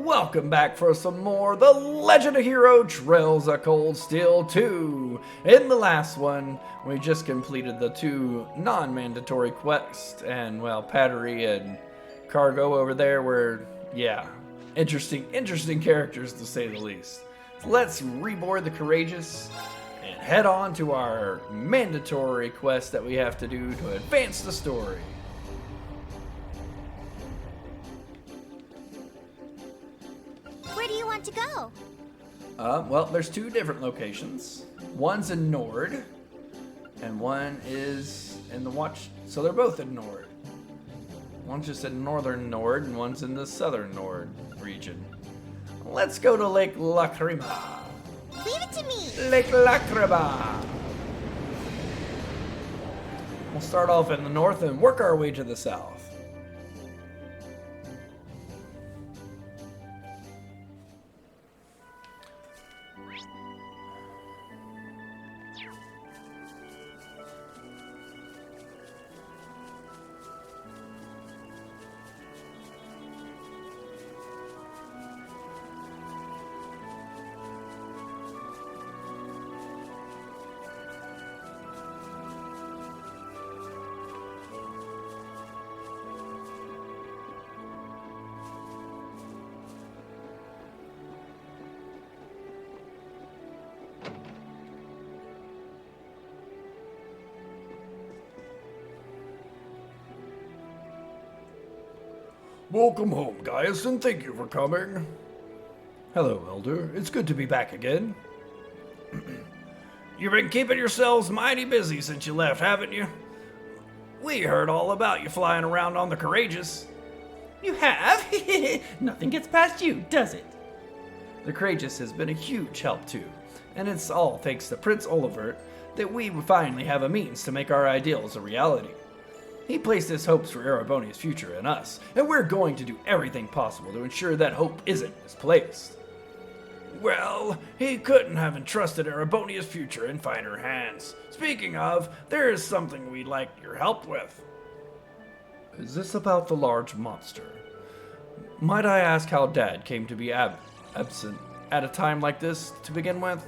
welcome back for some more The Legend of Hero Trails of Cold Steel 2. In the last one, we just completed the two non-mandatory quests, and well, Pattery and Cargo over there were, interesting characters to say the least. So let's reboard the Courageous and head on to our mandatory quest that we have to do to advance the story. Where do you want to go? Well, there's two different locations. One's in Nord, and one is in the Watch. So they're both in Nord. One's just in northern Nord, and one's in the southern Nord region. Let's go to Lake Lacrima. Leave it to me. Lake Lacrima. We'll start off in the north and work our way to the south. Welcome home, guys, and thank you for coming. Hello, Elder. It's good to be back again. You've been keeping yourselves mighty busy since you left, haven't you? We heard all about you flying around on the Courageous. You have? Nothing gets past you, does it? The Courageous has been a huge help, too, and it's all thanks to Prince Olivert that we finally have a means to make our ideals a reality. He placed his hopes for Erebonia's future in us, and we're going to do everything possible to ensure that hope isn't misplaced. Well, he couldn't have entrusted Erebonia's future in finer hands. Speaking of, there is something we'd like your help with. Is this about the large monster? Might I ask how Dad came to be absent at a time like this to begin with?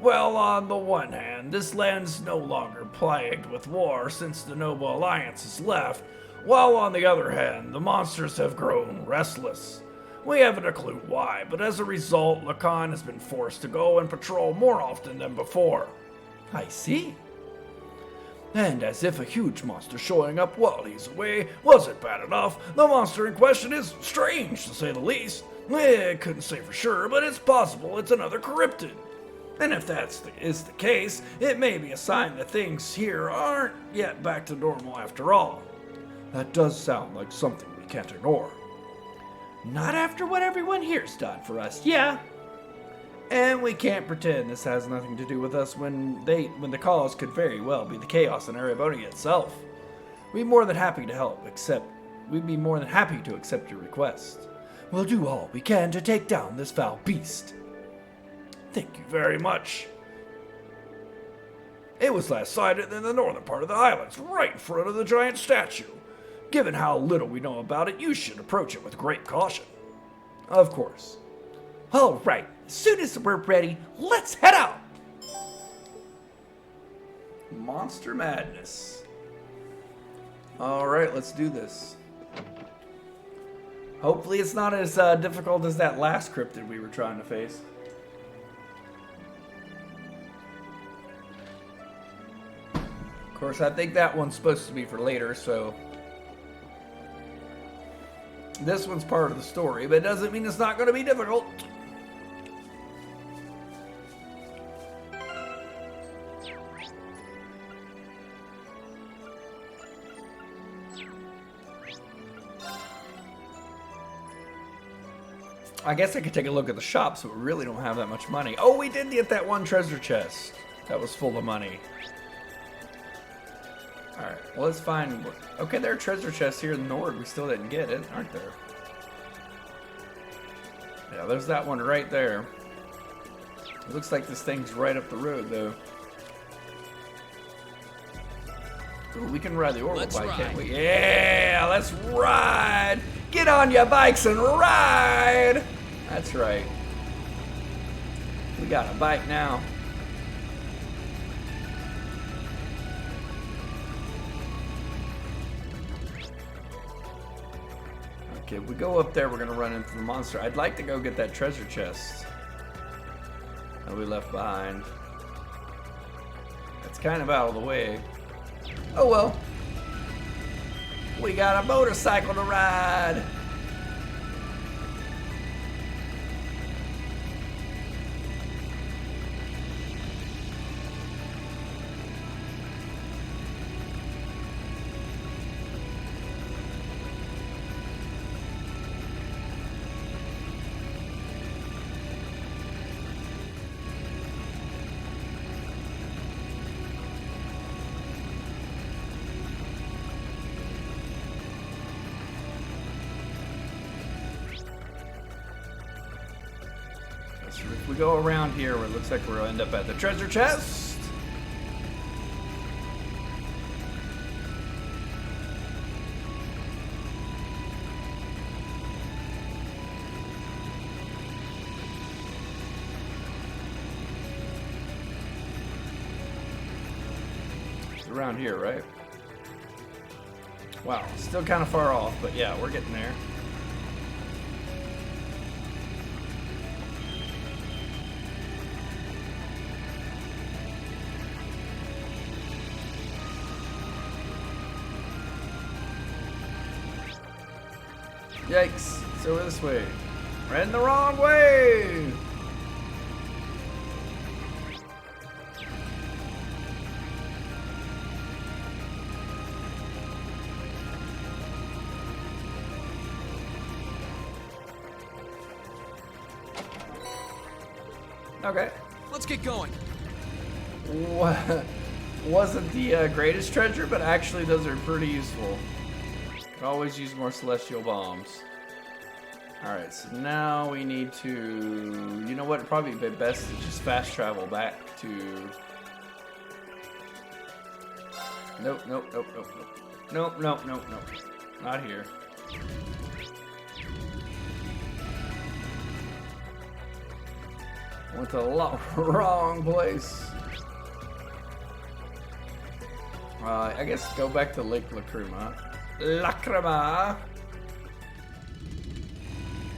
Well, on the one hand, this land's no longer plagued with war since the Noble Alliance has left, while on the other hand, the monsters have grown restless. We haven't a clue why, but as a result, Lacan has been forced to go and patrol more often than before. I see. And as if a huge monster showing up while he's away wasn't bad enough, the monster in question is strange, to say the least. Couldn't say for sure, but it's possible it's another cryptid. And if that is the case, it may be a sign that things here aren't yet back to normal after all. That does sound like something we can't ignore. Not after what everyone here's done for us, yeah. And we can't pretend this has nothing to do with us when the cause could very well be the chaos in Erebonia itself. We'd be more than happy to accept your request. We'll do all we can to take down this foul beast. Thank you very much. It was last sighted in the northern part of the islands, right in front of the giant statue. Given how little we know about it, you should approach it with great caution. Of course. All right, as soon as we're ready, let's head out. Monster madness. All right, let's do this. Hopefully it's not as difficult as that last cryptid we were trying to face. Of course, I think that one's supposed to be for later, so this one's part of the story, but it doesn't mean it's not going to be difficult. I guess I could take a look at the shop, so we really don't have that much money. Oh, we did get that one treasure chest that was full of money. Alright, well, let's find... Okay, there are treasure chests here in the Nord. We still didn't get it, aren't there? Yeah, there's that one right there. It looks like this thing's right up the road, though. Ooh, we can ride the orbital bike, can't we? Yeah, let's ride! Get on your bikes and ride! ride! That's right. We got a bike now. Okay, if we go up there, we're gonna run into the monster. I'd like to go get that treasure chest that we left behind. It's kind of out of the way. Oh well. We got a motorcycle to ride. If we go around here, it looks like we'll end up at the treasure chest. It's around here, right? Wow, still kind of far off, but yeah, we're getting there. Yikes, it's over this way. We're heading the wrong way! Okay. Let's get going. Wasn't the greatest treasure, but actually those are pretty useful. Could always use more celestial bombs. Alright, so now we need to... You know what? It'd probably be best to just fast travel back to... Nope, nope, nope, nope, nope. Nope, nope, nope, nope. Not here. Went to the wrong place. I guess go back to Lake Lacrima. Lacrima!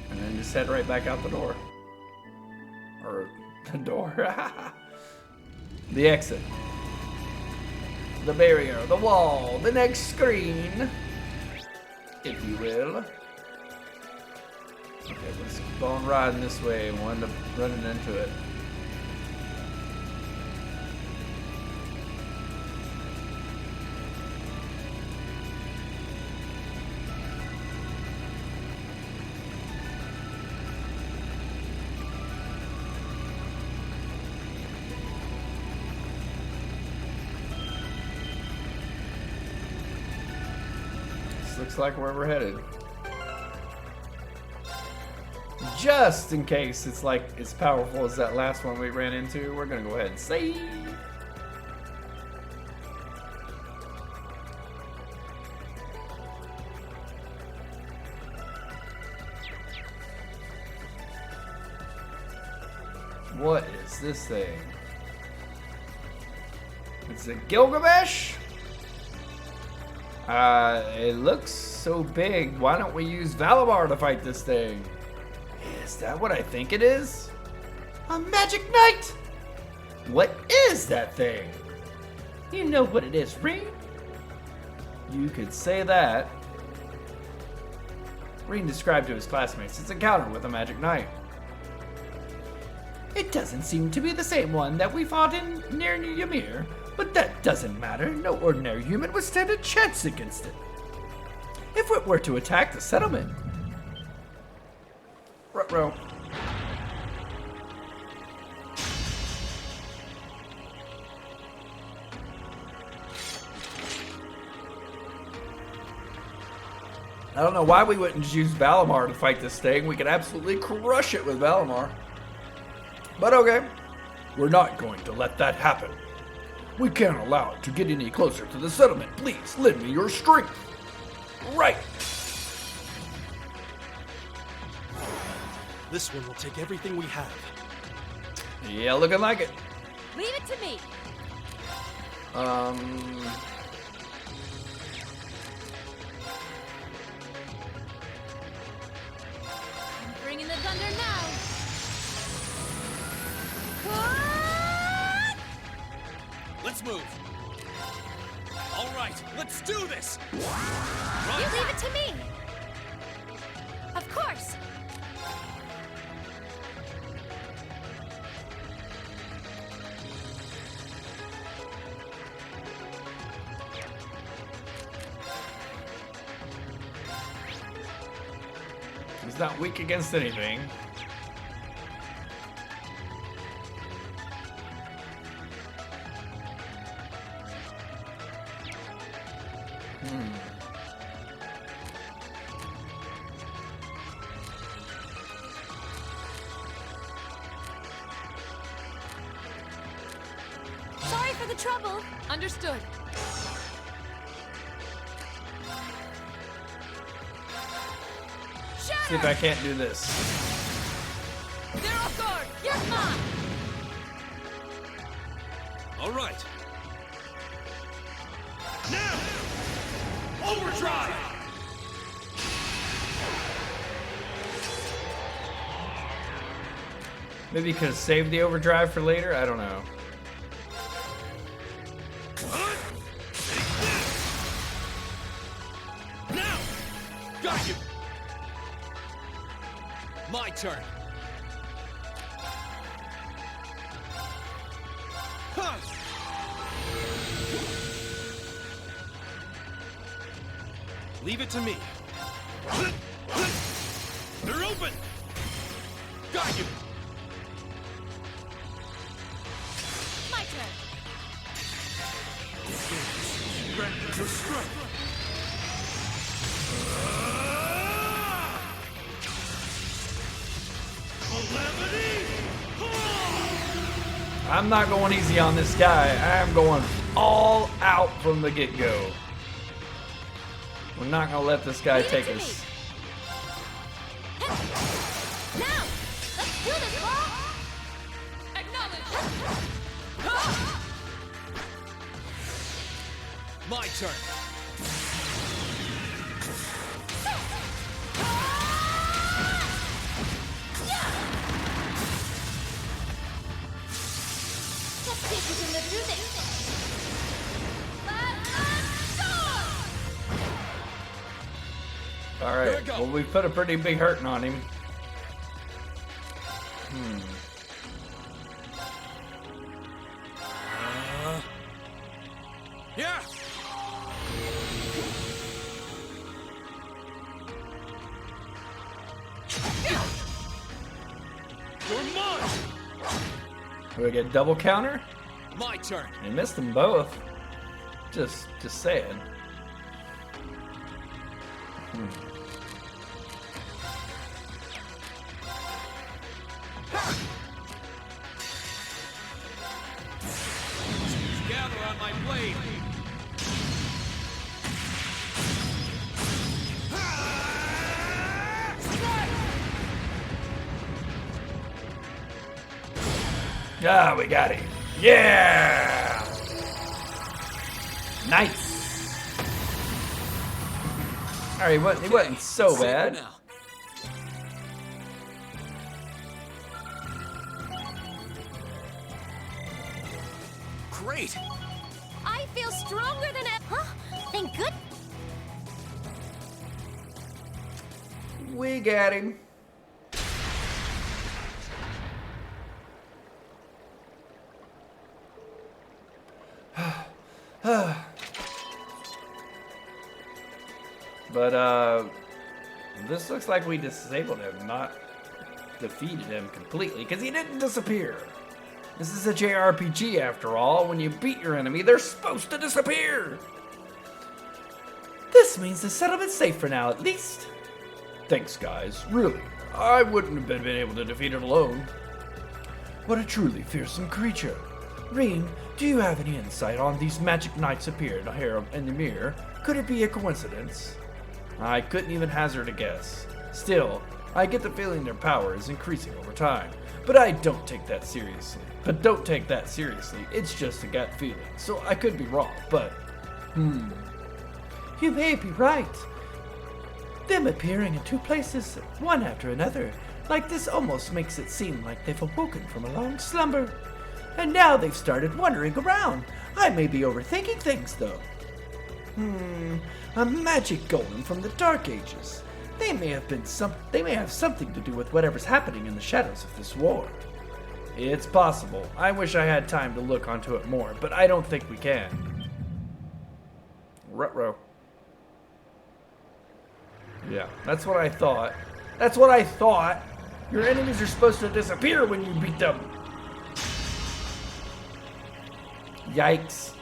And then just head right back out the door. Or the door. The exit. The barrier, the wall, the next screen. If you will. Okay, let's keep on riding this way and we'll end up running into it. Looks like where we're headed. Just in case it's like as powerful as that last one we ran into, we're gonna go ahead and save. What is this thing? It's a Gilgamesh? It looks so big. Why don't we use Valimar to fight this thing? Is that what I think it is? A magic knight! What is that thing? You know what it is, Rean? You could say that. Rean described to his classmates his encounter with a magic knight. It doesn't seem to be the same one that we fought in near Ymir, but that doesn't matter. No ordinary human would stand a chance against it. If it were to attack the settlement. Ruh-roh. I don't know why we wouldn't just use Valimar to fight this thing. We could absolutely crush it with Valimar. But okay. We're not going to let that happen. We can't allow it to get any closer to the settlement. Please, lend me your strength. Right. This one will take everything we have. Yeah, looking like it. Leave it to me. I'm bringing the thunder now. What? Let's move. All right, let's do this. You leave it to me. Of course. He's not weak against anything. Sorry for the trouble. Understood. See if I can't do this. They're off guard. You're mine. All right. Now! Overdrive! Maybe you could have saved the overdrive for later? I don't know. Now! Got you! My turn. Huh. Leave it to me. They're open! Got you! My turn. Strength to strength. I'm not going easy on this guy. I'm going all out from the get-go. We're not going to let this guy Leave it take to us. Now, let's do this, ball. Acknowledge. My turn. Let's see if we can live through this. Let us go. All Here right. we go. Well, we put a pretty big hurting on him. Yeah! You're mine! Do we get double counter? My turn. I missed them both. Just saying. Gather on my blade. Ah, we got him. Yeah! Nice. All right, he wasn't so Save for bad. now. Great. I feel stronger than ever. Huh? Thank good. We got him. But this looks like we disabled him, not defeated him completely, because he didn't disappear. This is a JRPG after all. When you beat your enemy, they're supposed to disappear. This means the settlement's safe for now, at least. Thanks, guys. Really, I wouldn't have been able to defeat it alone. What a truly fearsome creature. Rean, do you have any insight on these magic knights appeared here in the mirror? Could it be a coincidence? I couldn't even hazard a guess. Still, I get the feeling their power is increasing over time, but I don't take that seriously. It's just a gut feeling, so I could be wrong, but... You may be right. Them appearing in two places, one after another, like this almost makes it seem like they've awoken from a long slumber. And now they've started wandering around. I may be overthinking things, though. A magic golem from the Dark Ages. They may have something to do with whatever's happening in the shadows of this war. It's possible. I wish I had time to look onto it more, but I don't think we can. Ruh-roh. Yeah, that's what I thought. Your enemies are supposed to disappear when you beat them. Yikes.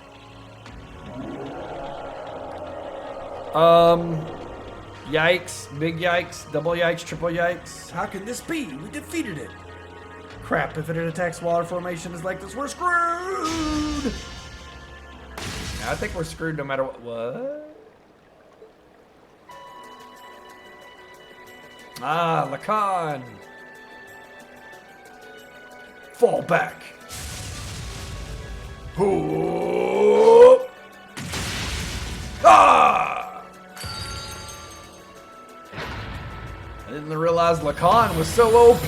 Yikes, big yikes, double yikes, triple yikes. How can this be? We defeated it. Crap, if it attacks water formations like this, we're screwed. I think we're screwed no matter what. What? Ah, Lacan. Fall back. Ooh. Ah! I didn't realize Lacan was so OP.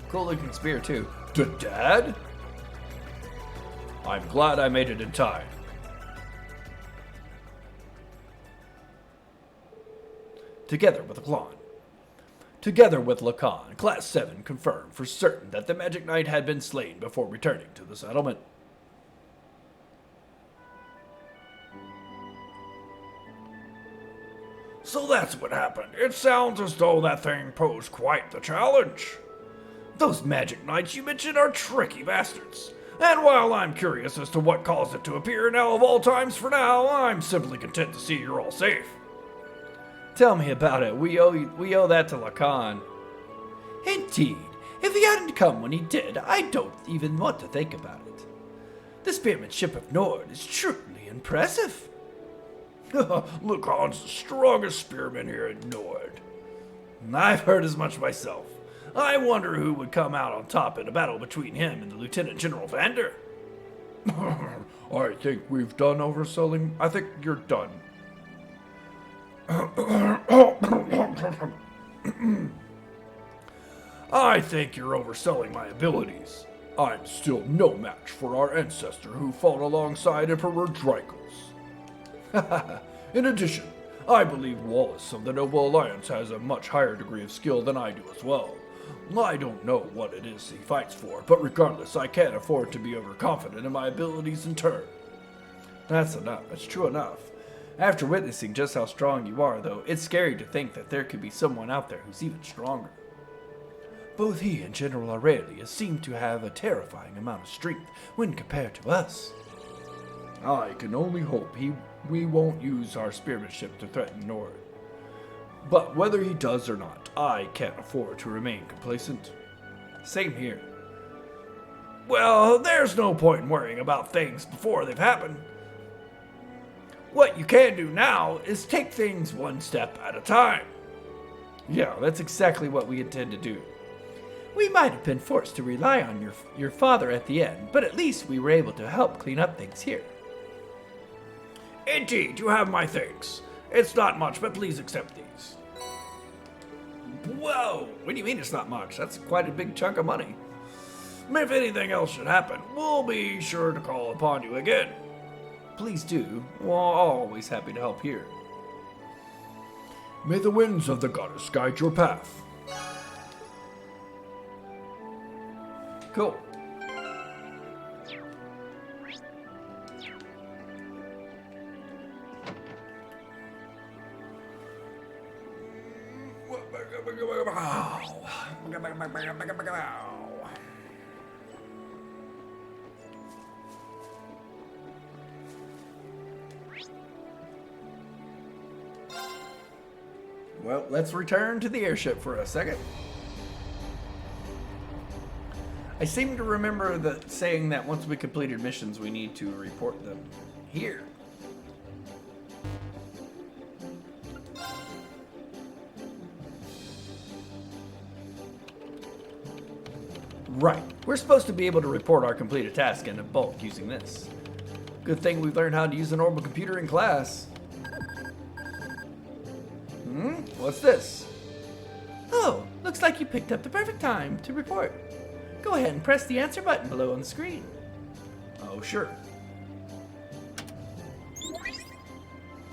Cool looking spear too. Dad? I'm glad I made it in time. Together with Lacan, Class 7 confirmed for certain that the Magic Knight had been slain before returning to the settlement. So that's what happened. It sounds as though that thing posed quite the challenge. Those Magic Knights you mentioned are tricky bastards. And while I'm curious as to what caused it to appear now of all times for now, I'm simply content to see you're all safe. Tell me about it. We owe that to Lacan. Indeed. If he hadn't come when he did, I don't even want to think about it. The spearmanship of Nord is truly impressive. Lacan's the strongest spearman here at Nord. I've heard as much myself. I wonder who would come out on top in a battle between him and the Lieutenant General Vander. I think we've done overselling. I think you're done. I think you're overselling my abilities. I'm still no match for our ancestor who fought alongside Emperor Dracos. In addition, I believe Wallace of the Noble Alliance has a much higher degree of skill than I do as well. I don't know what it is he fights for, but regardless, I can't afford to be overconfident in my abilities in turn. That's enough. That's true enough. After witnessing just how strong you are, though, it's scary to think that there could be someone out there who's even stronger. Both he and General Aurelius seem to have a terrifying amount of strength when compared to us. I can only hope we won't use our spearmanship to threaten Nord. But whether he does or not, I can't afford to remain complacent. Same here. Well, there's no point in worrying about things before they've happened. What you can do now is take things one step at a time. Yeah, that's exactly what we intend to do. We might have been forced to rely on your father at the end, but at least we were able to help clean up things here. Indeed, you have my thanks. It's not much, but please accept these. Whoa! What do you mean it's not much? That's quite a big chunk of money. If anything else should happen, we'll be sure to call upon you again. Please do. We're always happy to help here. May the winds of the goddess guide your path. Cool. Well, let's return to the airship for a second. I seem to remember saying that once we completed missions, we need to report them here. Right. We're supposed to be able to report our completed task in bulk using this. Good thing we've learned how to use an orbital computer in class. What's this? Oh, looks like you picked up the perfect time to report. Go ahead and press the answer button below on the screen. Oh, sure.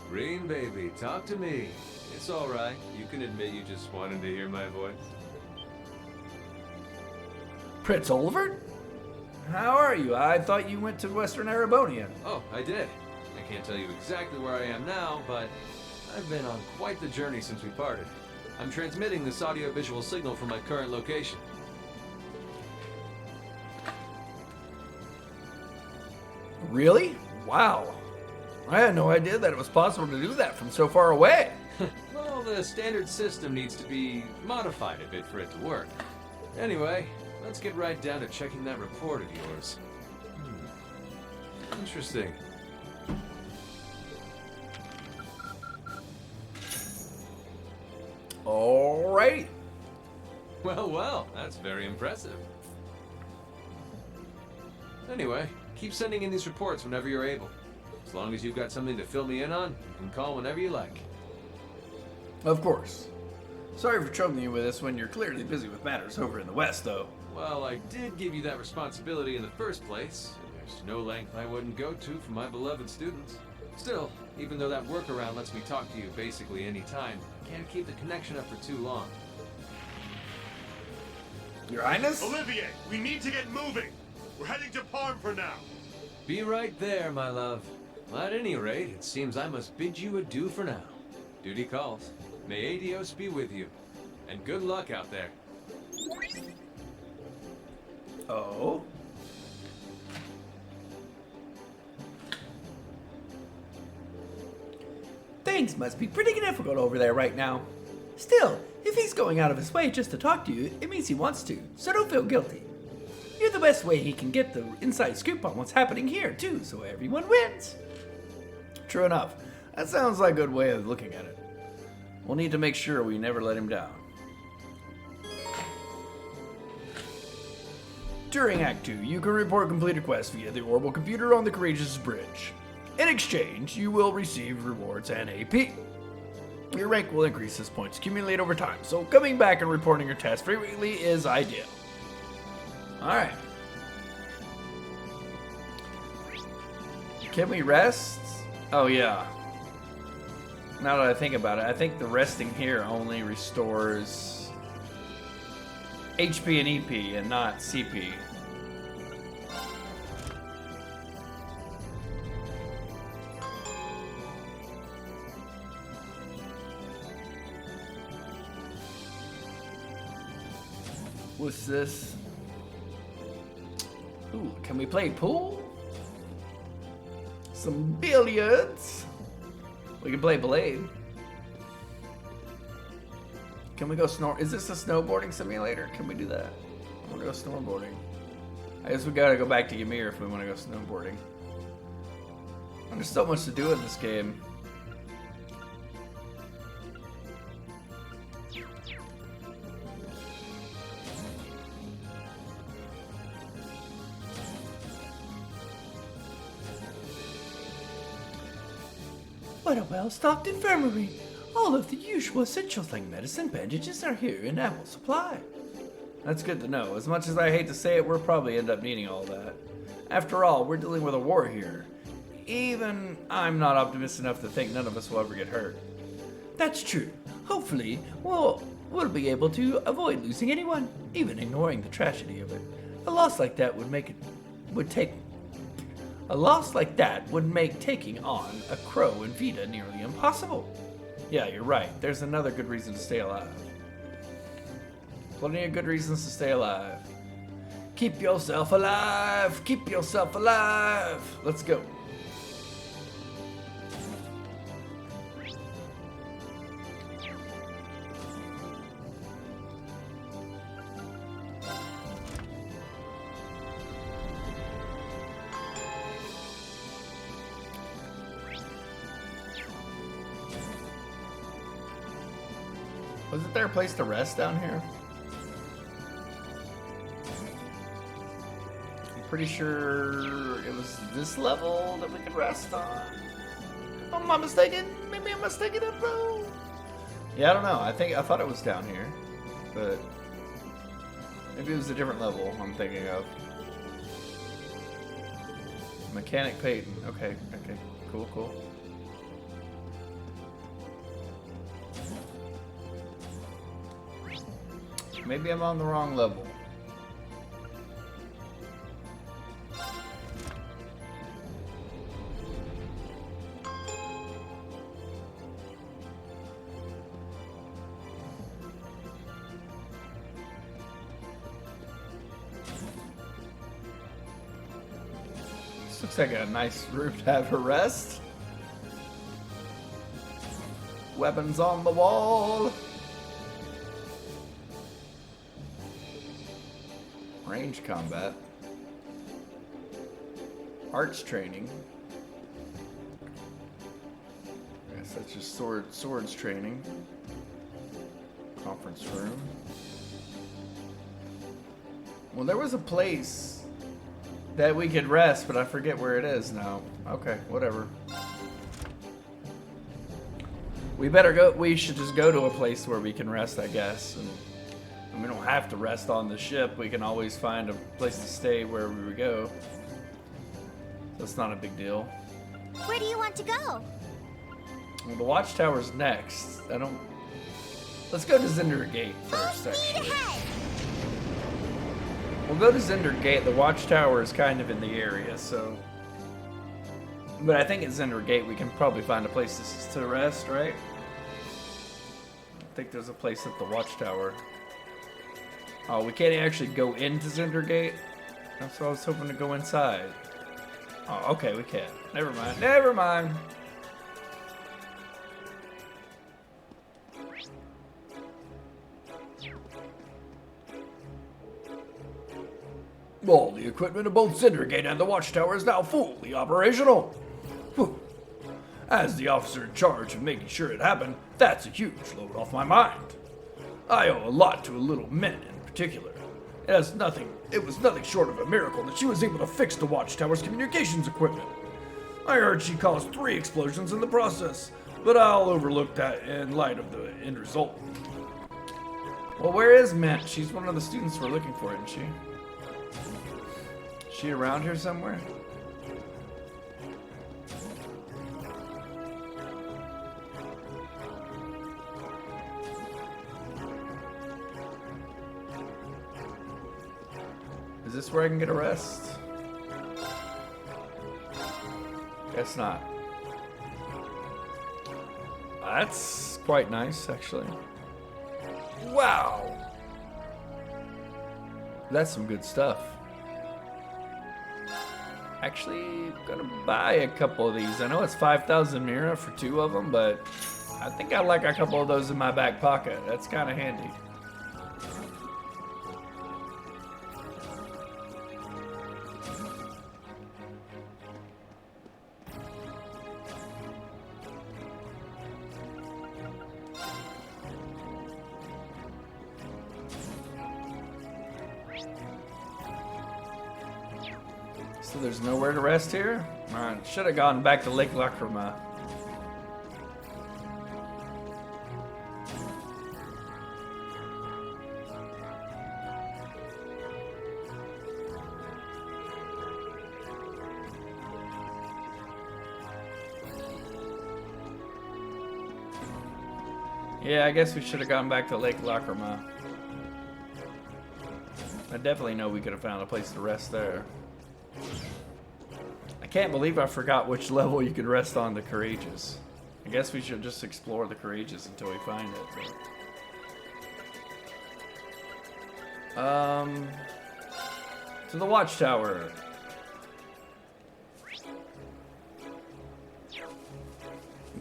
Green baby, talk to me. It's all right. You can admit you just wanted to hear my voice. Prince Olivert? How are you? I thought you went to Western Arabonia. Oh, I did. I can't tell you exactly where I am now, but I've been on quite the journey since we parted. I'm transmitting this audio-visual signal from my current location. Really? Wow. I had no idea that it was possible to do that from so far away. Well, the standard system needs to be modified a bit for it to work. Anyway, let's get right down to checking that report of yours. Interesting. Alright. Well, that's very impressive. Anyway, keep sending in these reports whenever you're able. As long as you've got something to fill me in on, you can call whenever you like. Of course. Sorry for troubling you with this when you're clearly busy with matters over in the West, though. Well, I did give you that responsibility in the first place, and there's no length I wouldn't go to for my beloved students. Still, even though that workaround lets me talk to you basically any time, I can't keep the connection up for too long. Your Highness? Olivier, we need to get moving. We're heading to Parm for now. Be right there, my love. At any rate, it seems I must bid you adieu for now. Duty calls. May Adios be with you. And good luck out there. Oh? Things must be pretty difficult over there right now. Still, if he's going out of his way just to talk to you, it means he wants to, so don't feel guilty. You're the best way he can get the inside scoop on what's happening here, too, so everyone wins. True enough. That sounds like a good way of looking at it. We'll need to make sure we never let him down. During Act 2, you can report completed quests via the orbital computer on the Courageous Bridge. In exchange, you will receive rewards and AP. Your rank will increase as points accumulate over time, so coming back and reporting your tasks frequently is ideal. Alright. Can we rest? Oh yeah. Now that I think about it, I think the resting here only restores HP and EP and not CP. What's this? Ooh, can we play pool? Some billiards. We can play Blade. Can we go Is this a snowboarding simulator? Can we do that? I want to go snowboarding. I guess we gotta go back to Ymir if we want to go snowboarding. There's so much to do in this game. What a well-stocked infirmary. All of the usual essentials like medicine, bandages are here in ample supply. That's good to know. As much as I hate to say it, we'll probably end up needing all that. After all, we're dealing with a war here. Even I'm not optimistic enough to think none of us will ever get hurt. That's true. Hopefully, we'll be able to avoid losing anyone, even ignoring the tragedy of it. A loss like that would make taking on a Crow and Vita nearly impossible. Yeah, you're right. There's another good reason to stay alive. Plenty of good reasons to stay alive. Keep yourself alive! Keep yourself alive! Let's go. Wasn't there a place to rest down here? Pretty sure it was this level that we could rest on. Oh, am I mistaken? Maybe I'm mistaken, bro. Yeah, I don't know. I thought it was down here, but maybe it was a different level I'm thinking of. Mechanic Peyton. Okay, cool. Maybe I'm on the wrong level. This looks like a nice room to have a rest. Weapons on the wall. Range combat. Arts training. I guess that's just swords training. Conference room. Well, there was a place that we could rest, but I forget where it is now. Okay, whatever. We should just go to a place where we can rest, I guess. And we don't have to rest on the ship. We can always find a place to stay wherever we go. That's not a big deal. Where do you want to go? Well, the watchtower's next. Let's go to Zinder Gate first, Full speed actually. ahead. We'll go to Zinder Gate. The watchtower is kind of in the area, so. But I think at Zinder Gate we can probably find a place to rest, right? I think there's a place at the watchtower. Oh, we can't actually go into Zinder Gate? That's what I was hoping to go inside. Oh, okay, we can. Never mind. All the equipment of both Zinder Gate and the watchtower is now fully operational. Whew. As the officer in charge of making sure it happened, that's a huge load off my mind. I owe a lot to a little Min in particular. It was nothing short of a miracle that she was able to fix the watchtower's communications equipment. I heard she caused 3 explosions in the process, but I'll overlook that in light of the end result. Well, where is Mint? She's one of the students we're looking for, isn't she? Is she around here somewhere? Is this where I can get a rest? Guess not. That's quite nice, actually. Wow! That's some good stuff. Actually, gonna buy a couple of these. I know it's 5,000 Mira for 2 of them, but I think I like a couple of those in my back pocket. That's kind of handy. So there's nowhere to rest here? Alright, should have gone back to Lake Lacrima. Yeah, I guess we should have gone back to Lake Lacrima. I definitely know we could have found a place to rest there. I can't believe I forgot which level you could rest on the Courageous. I guess we should just explore the Courageous until we find it. But... to the Watchtower.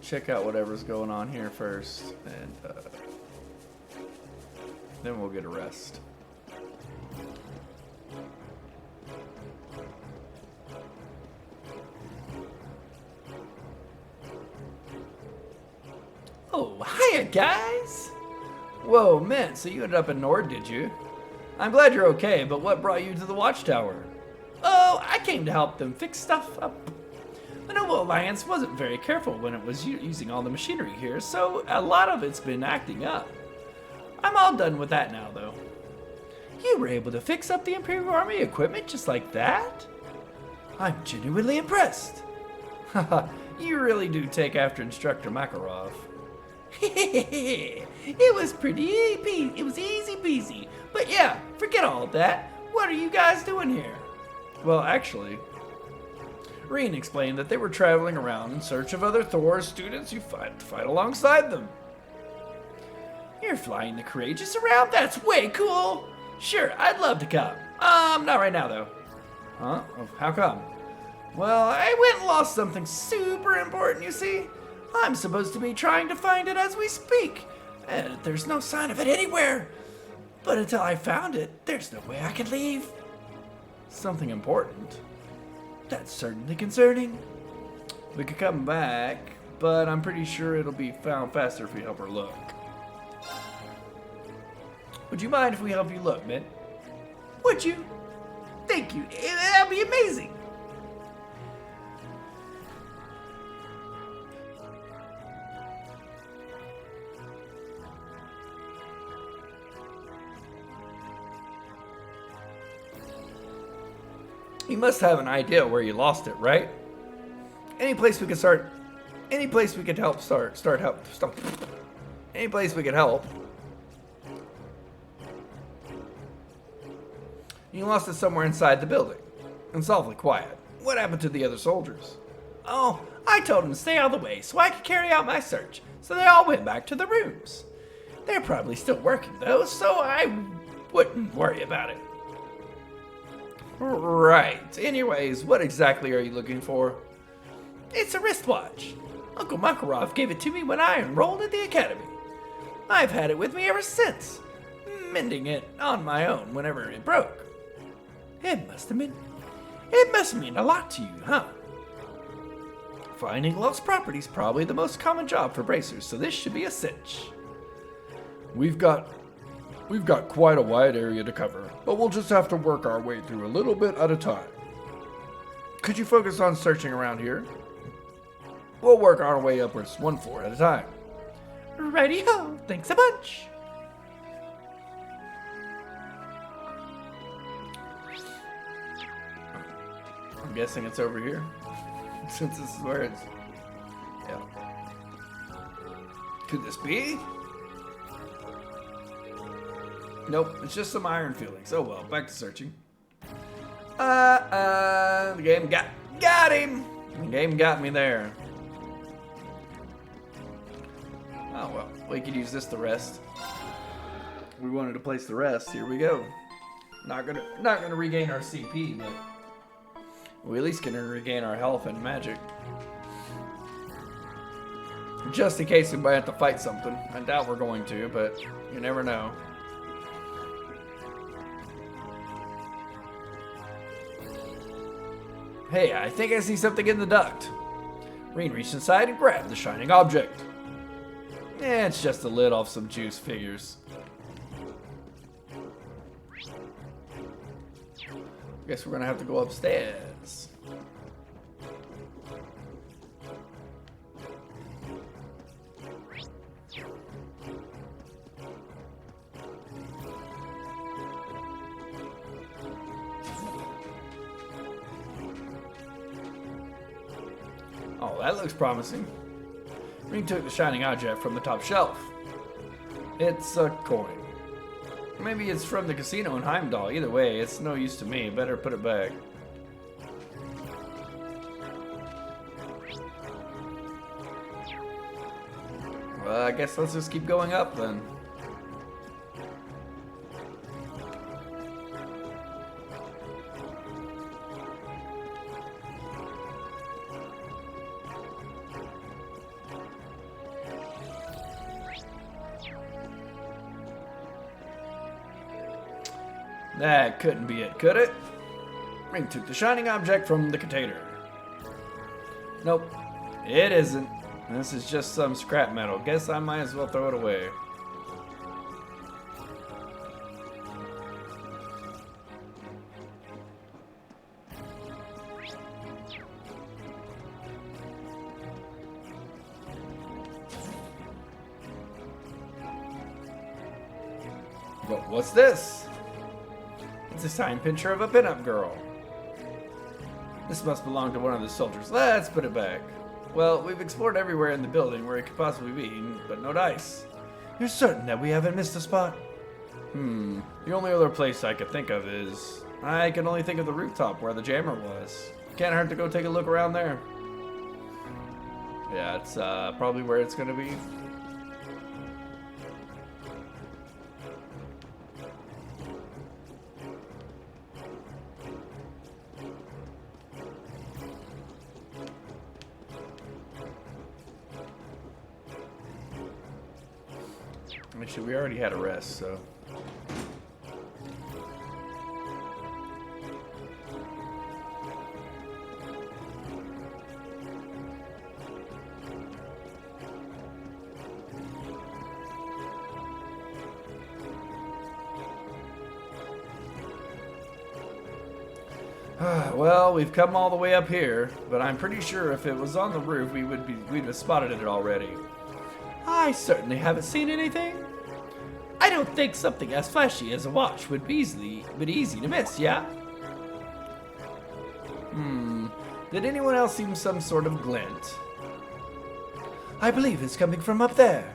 Check out whatever's going on here first, and then we'll get a rest. Oh, hiya, guys! Whoa, Mint, so you ended up in Nord, did you? I'm glad you're okay, but what brought you to the Watchtower? Oh, I came to help them fix stuff up. The Noble Alliance wasn't very careful when it was using all the machinery here, so a lot of it's been acting up. I'm all done with that now, though. You were able to fix up the Imperial Army equipment just like that? I'm genuinely impressed. Haha, you really do take after Instructor Makarov. It was it was easy peasy. But yeah, forget all that. What are you guys doing here? Well, actually, Reen explained that they were traveling around in search of other Thor students who fight alongside them. You're flying the Courageous around? That's way cool! Sure, I'd love to come. Not right now, though. Huh? Oh, how come? Well, I went and lost something super important, you see? I'm supposed to be trying to find it as we speak. And there's no sign of it anywhere. But until I found it, there's no way I can leave. Something important? That's certainly concerning. We could come back, but I'm pretty sure it'll be found faster if we help her look. Would you mind if we help you look, Mint? Would you? Thank you. That'd be amazing. You must have an idea where you lost it, right? Any place we could start. Any place we could help start. Any place we could help. You lost it somewhere inside the building. And it's awfully quiet. What happened to the other soldiers? Oh, I told them to stay out of the way so I could carry out my search. So they all went back to the rooms. They're probably still working though, so I wouldn't worry about it. Right. Anyways, what exactly are you looking for? It's a wristwatch. Uncle Makarov gave it to me when I enrolled at the academy. I've had it with me ever since, mending it on my own whenever it broke. It must mean a lot to you, huh? Finding lost property is probably the most common job for bracers, so this should be a cinch. We've got quite a wide area to cover, but we'll just have to work our way through a little bit at a time. Could you focus on searching around here? We'll work our way upwards one floor at a time. Righty-ho, thanks a bunch. I'm guessing it's over here, since this is where it's... Yeah. Could this be? Nope, it's just some iron fillings. Oh well, back to searching. The game got him! The game got me there. Oh well, we could use this to rest. We wanted to place the rest. Here we go. Not gonna regain our CP, but we at least gonna regain our health and magic. Just in case we might have to fight something. I doubt we're going to, but you never know. Hey, I think I see something in the duct. Reen reached inside and grabbed the shining object. It's just the lid off some juice figures. Guess we're gonna have to go upstairs. Oh, that looks promising. Reen took the shining object from the top shelf. It's a coin. Maybe it's from the casino in Heimdall. Either way, it's no use to me. Better put it back. Well, I guess let's just keep going up then. That couldn't be it, could it? Reen took the shining object from the container. Nope, it isn't. This is just some scrap metal. Guess I might as well throw it away. What's this? It's a signed picture of a pinup girl. This must belong to one of the soldiers. Let's put it back. Well, we've explored everywhere in the building where it could possibly be, but no dice. You're certain that we haven't missed a spot? The only other place I could think of is... I can only think of the rooftop where the jammer was. Can't hurt to go take a look around there. Yeah, it's probably where it's gonna be. Actually, we already had a rest, so... Well, we've come all the way up here, but I'm pretty sure if it was on the roof, we'd have spotted it already. I certainly haven't seen anything. I don't think something as flashy as a watch would be easy to miss, yeah? Did anyone else see some sort of glint? I believe it's coming from up there.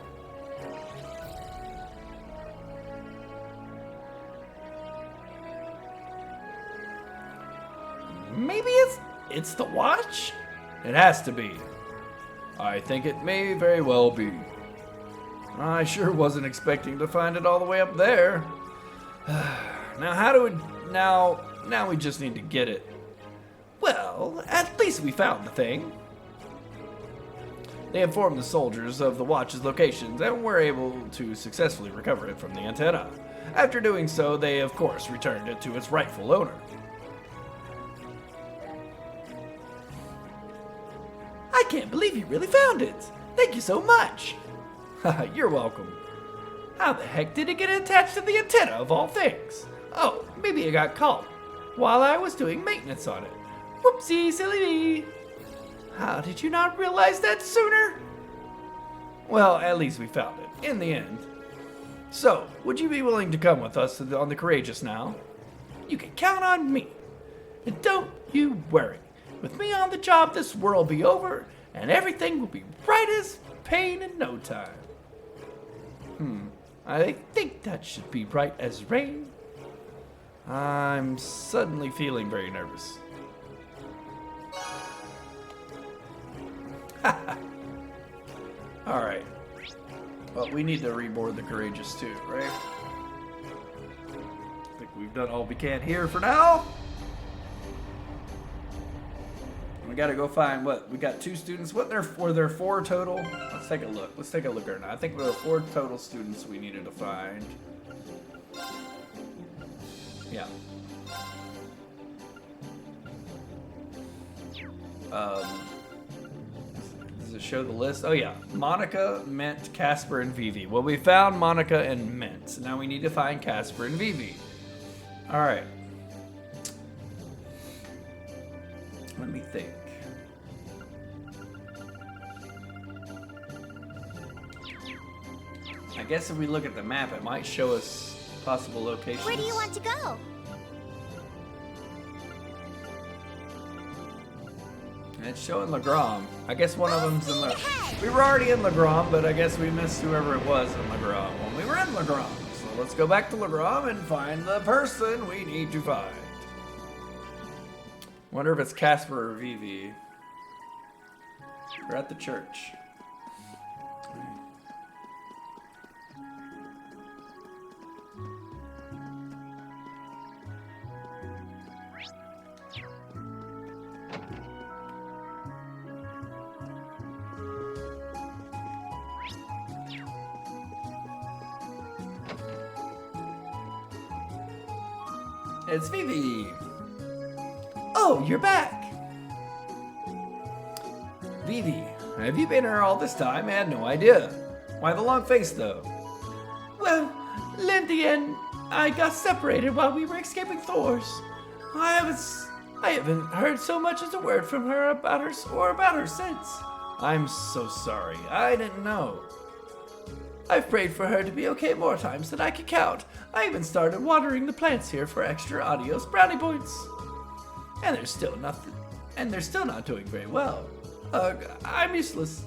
Maybe it's the watch? It has to be. I think it may very well be. I sure wasn't expecting to find it all the way up there. Now how do we... Now we just need to get it. Well, at least we found the thing. They informed the soldiers of the watch's locations and were able to successfully recover it from the antenna. After doing so, they of course returned it to its rightful owner. I can't believe you really found it. Thank you so much. You're welcome. How the heck did it get attached to the antenna of all things? Oh, maybe it got caught while I was doing maintenance on it. Whoopsie, silly me. How did you not realize that sooner? Well, at least we found it, in the end. So, would you be willing to come with us on the Courageous now? You can count on me. And don't you worry. With me on the job, this war will be over, and everything will be right as pain in no time. I think that should be right as rain. I'm suddenly feeling very nervous. Alright. Well, we need to reboard the Courageous too, right? I think we've done all we can here for now. We gotta go find what? We got 2 students. Were there 4 total? Let's take a look. Let's take a look right now. I think there were 4 total students we needed to find. Yeah. Does it show the list? Oh yeah. Monica, Mint, Casper, and Vivi. Well, we found Monica and Mint. Now we need to find Casper and Vivi. Alright. Let me think. I guess if we look at the map, it might show us possible locations. Where do you want to go? And it's showing Legram. I guess one of them's in Legram. We were already in Legram, but I guess we missed whoever it was in Legram when we were in Legram. So let's go back to Legram and find the person we need to find. Wonder if it's Casper or Vivi. We're at the church. It's Vivi. Oh, you're back. Vivi, have you been here all this time? I had no idea. Why the long face, though? Well, Lindy and I got separated while we were escaping Thors. I haven't heard so much as a word from her about her since. I'm so sorry. I didn't know. I've prayed for her to be okay more times than I can count. I even started watering the plants here for extra adios brownie points. And they're still not doing very well. I'm useless,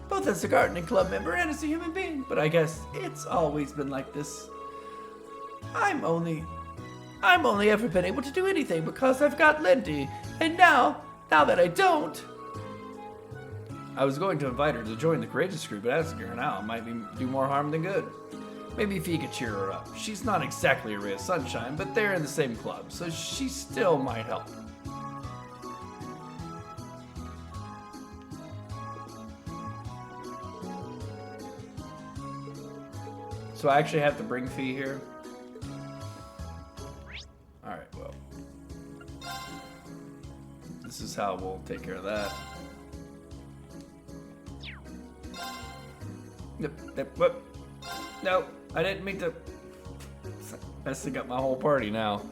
both as a gardening club member and as a human being, but I guess it's always been like this. I'm only ever been able to do anything because I've got Lindy, and now that I don't. I was going to invite her to join the Courageous Crew, but asking her now might do more harm than good. Maybe if he could cheer her up. She's not exactly a ray of sunshine, but they're in the same club, so she still might help. So I actually have to bring Fee here? Alright, well. This is how we'll take care of that. Whoop. No, I didn't mean to. Messing up my whole party now.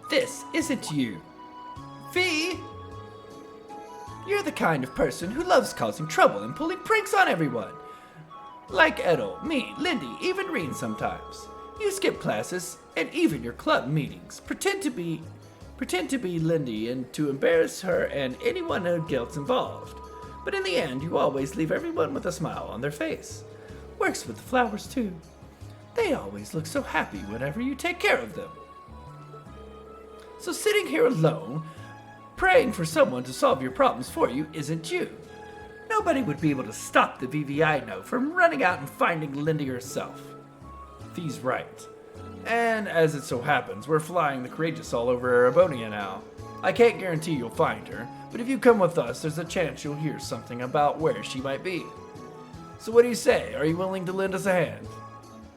This isn't you. Fee! You're the kind of person who loves causing trouble and pulling pranks on everyone. Like Edel, me, Lindy, even Reen sometimes. You skip classes and even your club meetings. Pretend to be Lindy and to embarrass her and anyone else involved. But in the end, you always leave everyone with a smile on their face. Works with the flowers too. They always look so happy whenever you take care of them. So sitting here alone, praying for someone to solve your problems for you isn't you. Nobody would be able to stop the VVI note from running out and finding Lindy herself. Fee's right. And as it so happens, we're flying the Courageous all over Erebonia now. I can't guarantee you'll find her, but if you come with us, there's a chance you'll hear something about where she might be. So what do you say? Are you willing to lend us a hand?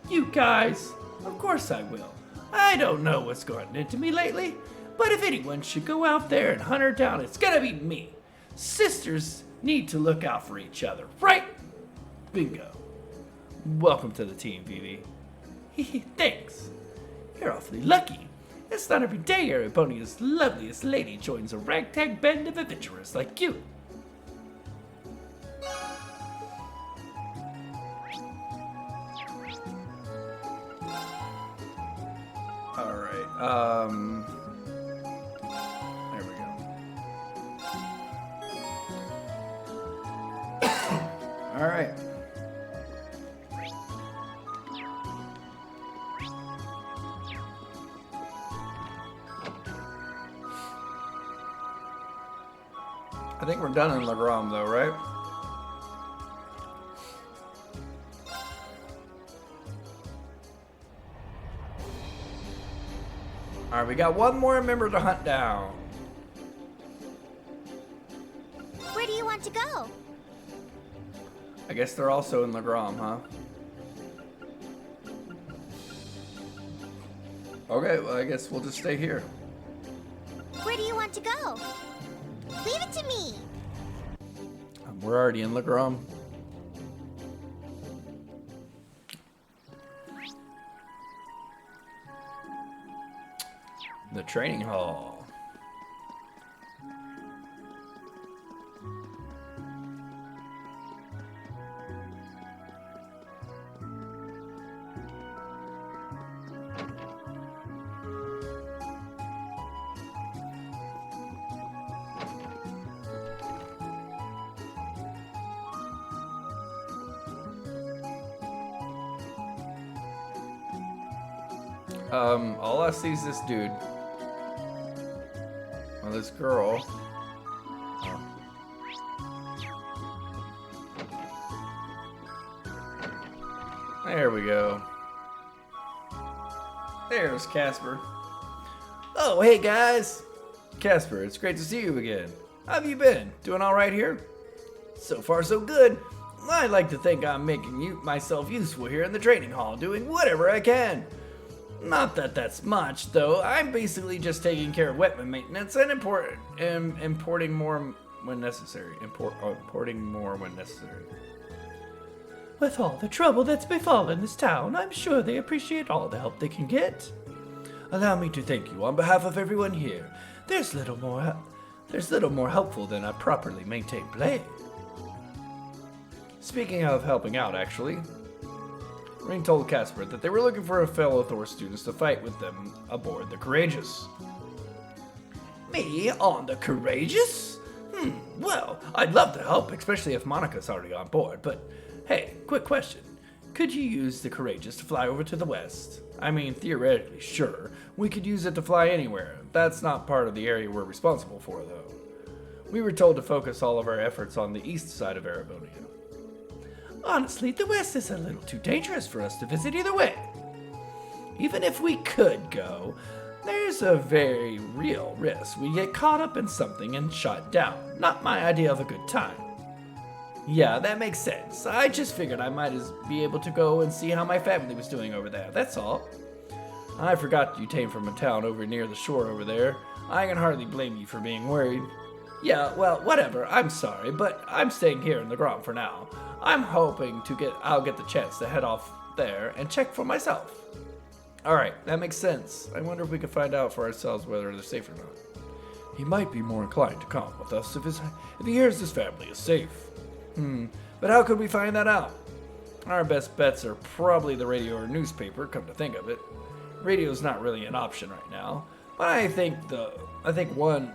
You guys? Of course I will. I don't know what's gotten into me lately, but if anyone should go out there and hunt her down, it's gonna be me. Sisters need to look out for each other, right? Bingo. Welcome to the team, Vivi. Thanks. You're awfully lucky. It's not every day Erebonia's loveliest lady joins a ragtag band of adventurers like you. Alright, there we go. Alright. I think we're done in Legram though, right? Alright, we got one more member to hunt down. Where do you want to go? I guess they're also in Legram, huh? Okay, well I guess we'll just stay here. Where do you want to go? Leave it to me. We're already in Legram. The training hall. All I see is this dude. Well, this girl. Oh. There we go. There's Casper. Oh, hey guys! Casper, it's great to see you again. How have you been? Doing alright here? So far, so good. I like to think I'm making myself useful here in the training hall, doing whatever I can. Not that that's much, though. I'm basically just taking care of weapon maintenance and importing more when necessary. Importing more when necessary. With all the trouble that's befallen this town, I'm sure they appreciate all the help they can get. Allow me to thank you on behalf of everyone here. There's little more helpful than a properly maintained blade. Speaking of helping out, actually, Ring told Casper that they were looking for a fellow Thor students to fight with them aboard the Courageous. Me on the Courageous? Well, I'd love to help, especially if Monica's already on board, but hey, quick question. Could you use the Courageous to fly over to the west? I mean, theoretically, sure. We could use it to fly anywhere. That's not part of the area we're responsible for, though. We were told to focus all of our efforts on the east side of Erebonia. Honestly, the west is a little too dangerous for us to visit either way. Even if we could go, there's a very real risk we get caught up in something and shot down. Not my idea of a good time. Yeah, that makes sense. I just figured I might be able to go and see how my family was doing over there, that's all. I forgot you came from a town over near the shore over there. I can hardly blame you for being worried. Yeah, well, whatever, I'm sorry, but I'm staying here in the Grom for now. I'm hoping I'll get the chance to head off there and check for myself. Alright, that makes sense. I wonder if we can find out for ourselves whether they're safe or not. He might be more inclined to come with us if he hears his family is safe. But how could we find that out? Our best bets are probably the radio or newspaper, come to think of it. Radio's not really an option right now, but I think one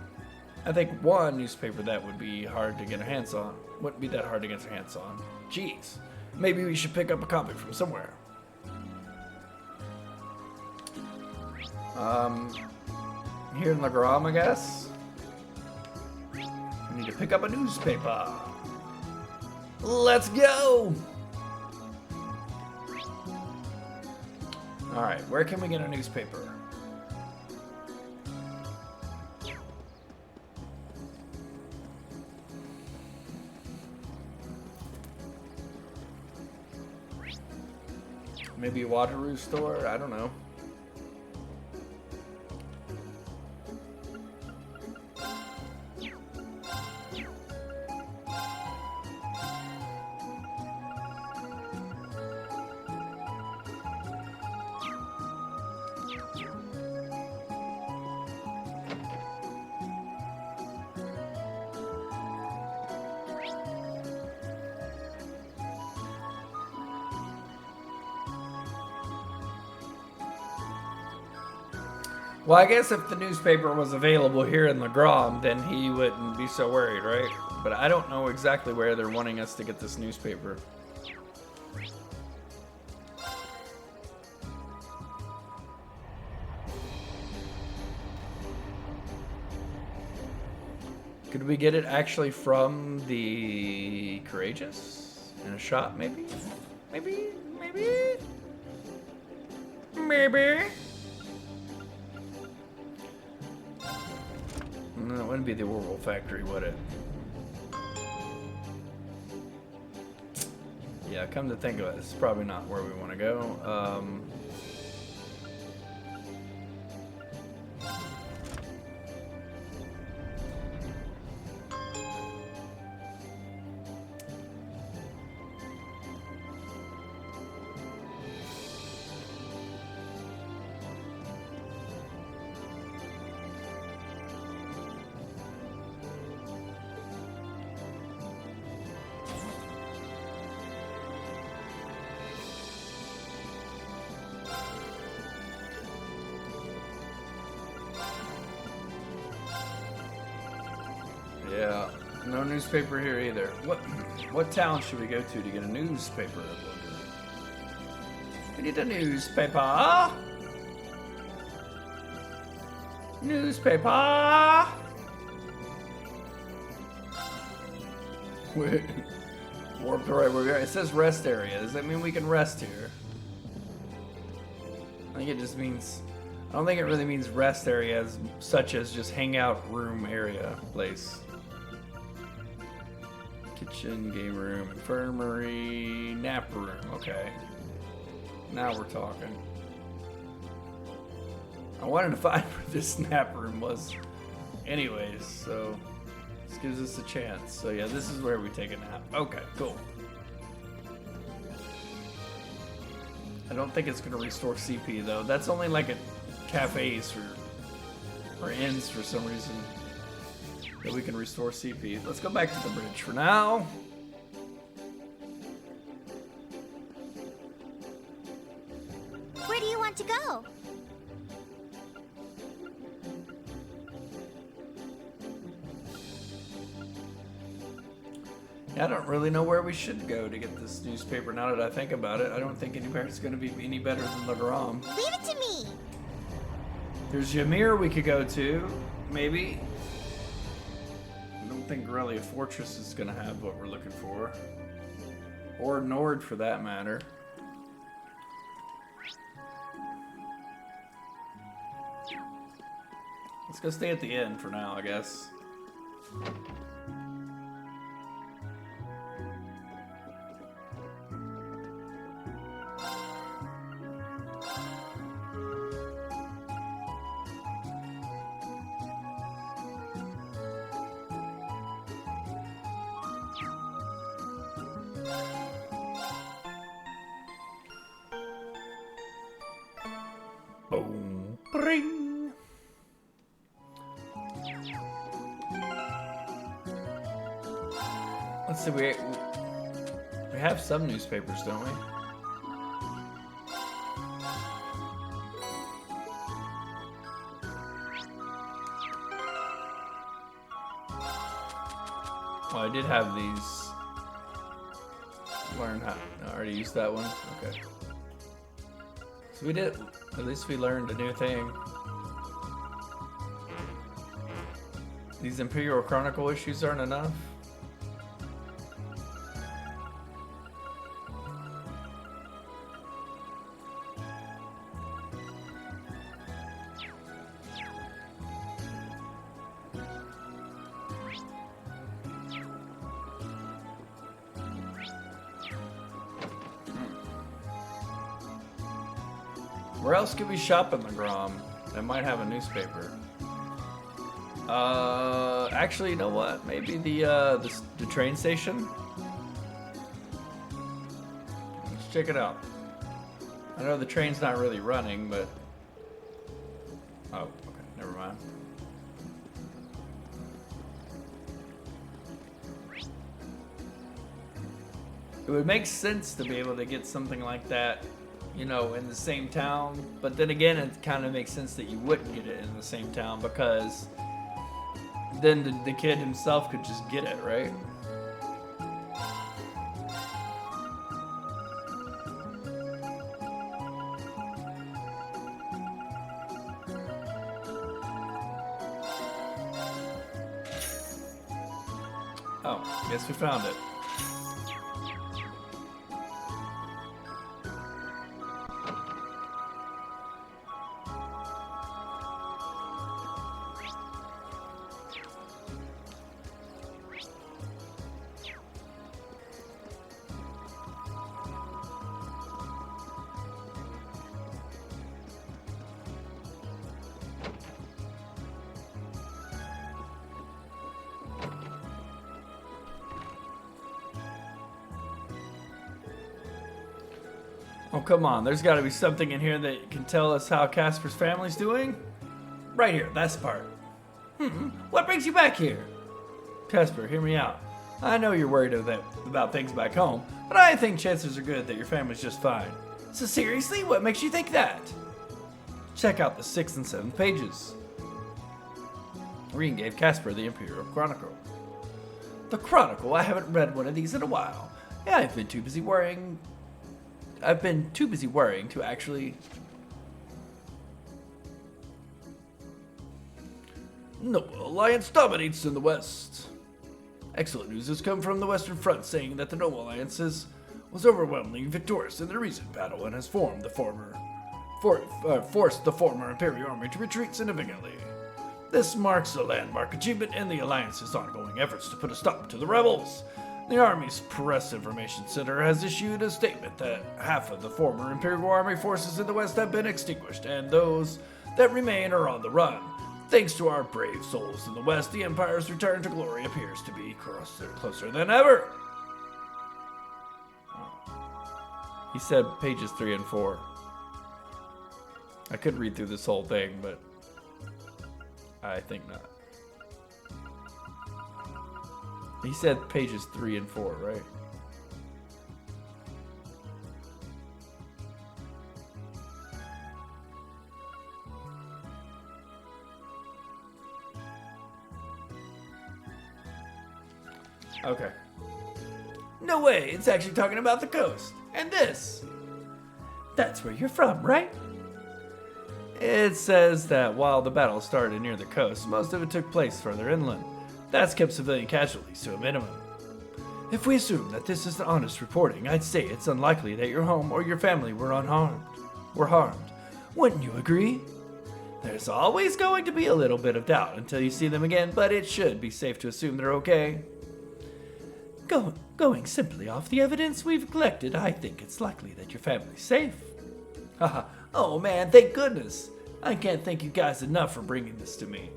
newspaper that would be hard to get our hands on. Wouldn't be that hard to get our hands on. Jeez, maybe we should pick up a copy from somewhere. Here in the Grom, I guess. We need to pick up a newspaper. Let's go! Alright, where can we get a newspaper? Maybe a Waterloo store? I don't know. Well, I guess if the newspaper was available here in the Grom, then he wouldn't be so worried, right? But I don't know exactly where they're wanting us to get this newspaper. Could we get it actually from the Courageous? In a shop, maybe? Maybe? No, it wouldn't be the Orwell factory, would it? Yeah, come to think of it, it's probably not where we want to go. Yeah, no newspaper here either. What town should we go to get a newspaper? We need a newspaper. Newspaper. Wait, warp to right where we are. It says rest area. Does that mean we can rest here? I think it just means. I don't think it really means rest area such as just hangout room area place. Kitchen, game room, infirmary, nap room. Okay. Now we're talking. I wanted to find where this nap room was anyways, so let's gives us a chance. So yeah, this is where we take a nap. Okay, cool. I don't think it's gonna restore CP though. That's only like at cafes or inns for some reason that we can restore CP. Let's go back to the bridge for now. Where do you want to go? I don't really know where we should go to get this newspaper now that I think about it. I don't think anywhere's going to be any better than Legram. Leave it to me. There's Ymir we could go to, maybe. I don't think Relia Fortress is going to have what we're looking for. Or Nord for that matter. Let's go stay at the inn for now, I guess. Boom. Bring. Let's see, we have some newspapers, don't we? Well, I did have these. Learn how. I already used that one. Okay. So we did. At least we learned a new thing. These Imperial Chronicle issues aren't enough. Where else could we shop in Legram that might have a newspaper? Actually, you know what? Maybe the train station. Let's check it out. I know the train's not really running, but oh, okay, never mind. It would make sense to be able to get something like that, you know, in the same town, but then again, it kind of makes sense that you wouldn't get it in the same town because then the kid himself could just get it, right? Oh, guess we found it. Oh, come on. There's got to be something in here that can tell us how Casper's family's doing. Right here, that's the part. What brings you back here? Casper, hear me out. I know you're worried about things back home, but I think chances are good that your family's just fine. So seriously, what makes you think that? Check out the 6th and 7th pages. Reen gave Casper the Imperial Chronicle. The Chronicle? I haven't read one of these in a while. Yeah, I've been too busy worrying to actually... Noble Alliance dominates in the West. Excellent news has come from the Western Front saying that the Noble Alliance was overwhelmingly victorious in the recent battle and has forced the former Imperial army to retreat significantly. This marks a landmark achievement in the Alliance's ongoing efforts to put a stop to the rebels. The Army's Press Information Center has issued a statement that half of the former Imperial Army forces in the West have been extinguished, and those that remain are on the run. Thanks to our brave souls in the West, the Empire's return to glory appears to be closer than ever. He said pages 3 and 4. I could read through this whole thing, but I think not. He said pages 3 and 4, right? Okay. No way, it's actually talking about the coast. And this. That's where you're from, right? It says that while the battle started near the coast, most of it took place further inland. That's kept civilian casualties to a minimum. If we assume that this is the honest reporting, I'd say it's unlikely that your home or your family were harmed. Wouldn't you agree? There's always going to be a little bit of doubt until you see them again, but it should be safe to assume they're okay. Going simply off the evidence we've collected, I think it's likely that your family's safe. Haha. Oh man, thank goodness. I can't thank you guys enough for bringing this to me.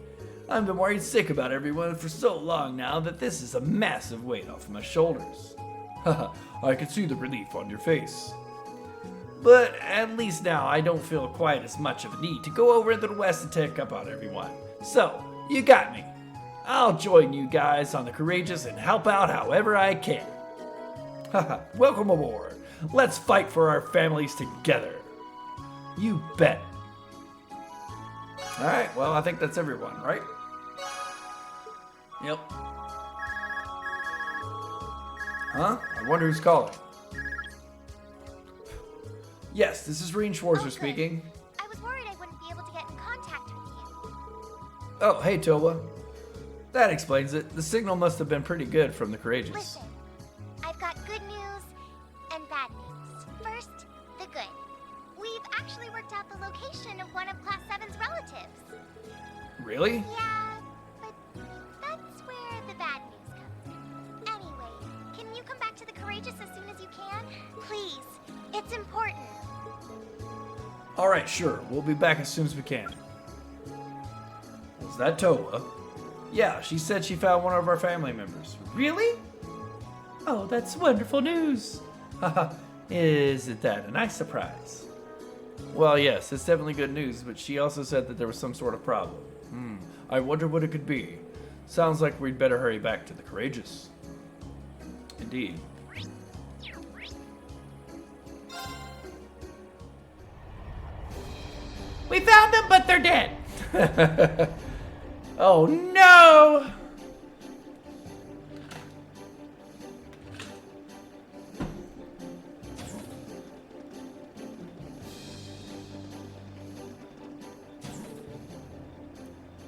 I've been worried sick about everyone for so long now that this is a massive weight off my shoulders. Haha, I can see the relief on your face. But at least now I don't feel quite as much of a need to go over into the West and take up on everyone. So, you got me. I'll join you guys on the Courageous and help out however I can. Haha, welcome aboard. Let's fight for our families together. You bet. Alright, well, I think that's everyone, right? Yep. Huh? I wonder who's calling. Yes, this is Reen Schwarzer good. speaking. I was worried I wouldn't be able to get in contact with you. Oh, hey, Toba. That explains it. The signal must have been pretty good from the Courageous. Listen, I've got good news and bad news. First, the good. We've actually worked out the location of one of Class 7's relatives. Really? Yeah, but that's where the bad news comes in. Anyway, can you come back to the Courageous as soon as you can? Please, it's important. Alright, sure. We'll be back as soon as we can. Was that Toba? Yeah, she said she found one of our family members. Really? Oh, that's wonderful news. Haha, isn't that a nice surprise? Well, yes, it's definitely good news, but she also said that there was some sort of problem. I wonder what it could be. Sounds like we'd better hurry back to the Courageous. Indeed. We found them, but they're dead. Oh no!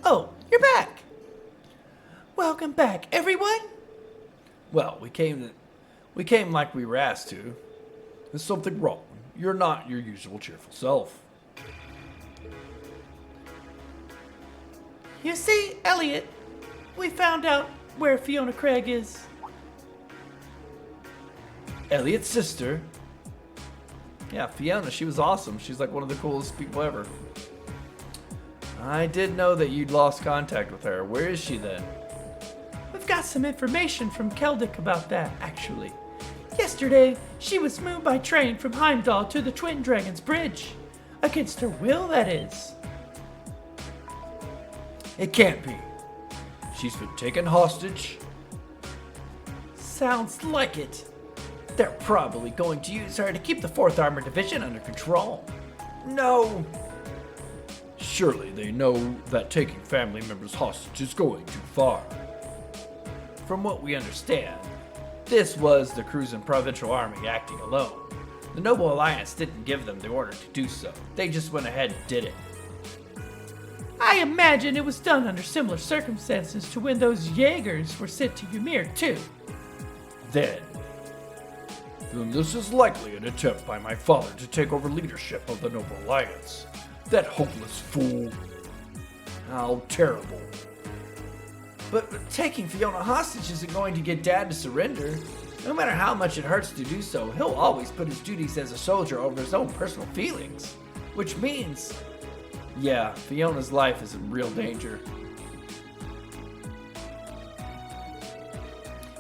Oh, you're back. Welcome back, everyone. Well, we came like we were asked to. There's something wrong. You're not your usual cheerful self. You see, Elliot, we found out where Fiona Craig is. Elliot's sister? Yeah, Fiona, she was awesome. She's like one of the coolest people ever. I did know that you'd lost contact with her. Where is she then? We've got some information from Keldic about that, actually. Yesterday, she was moved by train from Heimdall to the Twin Dragons Bridge. Against her will, that is. It can't be. She's been taken hostage. Sounds like it. They're probably going to use her to keep the 4th Armored Division under control. No. Surely they know that taking family members hostage is going too far. From what we understand, this was the Cruisin' Provincial Army acting alone. The Noble Alliance didn't give them the order to do so. They just went ahead and did it. I imagine it was done under similar circumstances to when those Jaegers were sent to Ymir, too. Then this is likely an attempt by my father to take over leadership of the Noble Alliance. That hopeless fool. How terrible. But taking Fiona hostage isn't going to get Dad to surrender. No matter how much it hurts to do so, he'll always put his duties as a soldier over his own personal feelings. Which means Yeah, Fiona's life is in real danger.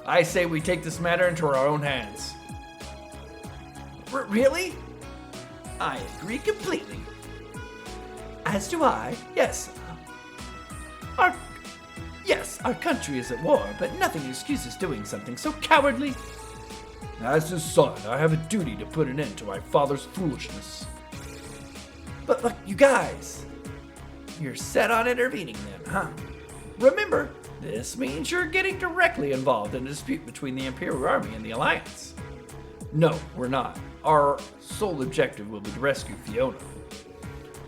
I say we take this matter into our own hands. Really? I agree completely. As do I. Yes. Our country is at war, but nothing excuses doing something so cowardly. As his son, I have a duty to put an end to my father's foolishness. But look, you guys, you're set on intervening then, huh? Remember, this means you're getting directly involved in a dispute between the Imperial Army and the Alliance. No, we're not. Our sole objective will be to rescue Fiona.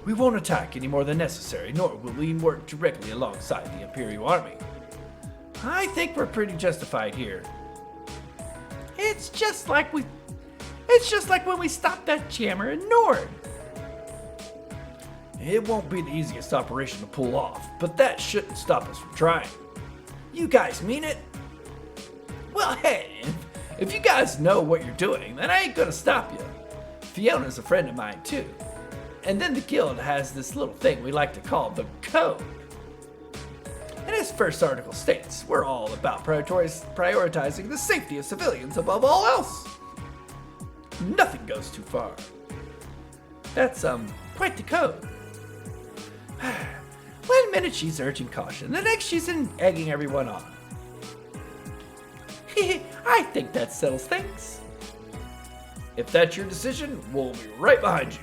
We won't attack any more than necessary, nor will we work directly alongside the Imperial Army. I think we're pretty justified here. It's just like when we stopped that jammer in Nord. It won't be the easiest operation to pull off, but that shouldn't stop us from trying. You guys mean it? Well, hey, if you guys know what you're doing, then I ain't gonna stop you. Fiona's a friend of mine too. And then the guild has this little thing we like to call the Code. And its first article states, we're all about prioritizing the safety of civilians above all else. Nothing goes too far. That's, quite the code. One minute she's urging caution, the next she's egging everyone on. I think that settles things. If that's your decision, we'll be right behind you.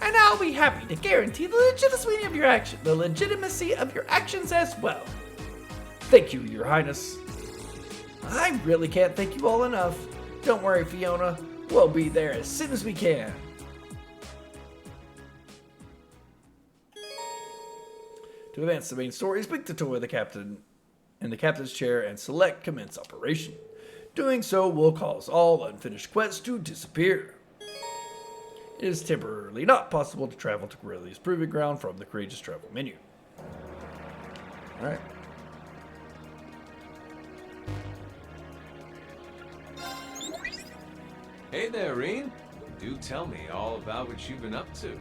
And I'll be happy to guarantee the legitimacy of your actions as well. Thank you, Your Highness. I really can't thank you all enough. Don't worry, Fiona. We'll be there as soon as we can. To advance the main story, speak to Toy the captain in the captain's chair and select commence operation. Doing so will cause all unfinished quests to disappear. It is temporarily not possible to travel to Corellia's Proving Ground from the Courageous Travel menu. Alright. Hey there, Reen. Do tell me all about what you've been up to.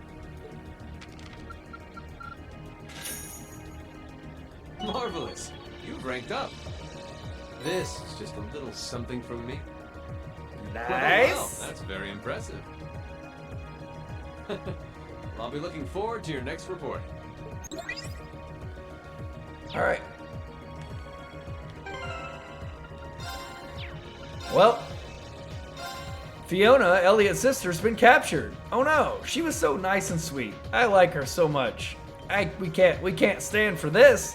Marvelous. You've ranked up. This is just a little something from me. Nice. Well, that's very impressive. I'll be looking forward to your next report. Alright. Well, Fiona, Elliot's sister, has been captured. Oh no, she was so nice and sweet. I like her so much. We can't stand for this.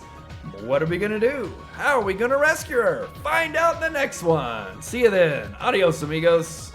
What are we gonna do? How are we gonna rescue her? Find out in the next one. See you then. Adios, amigos.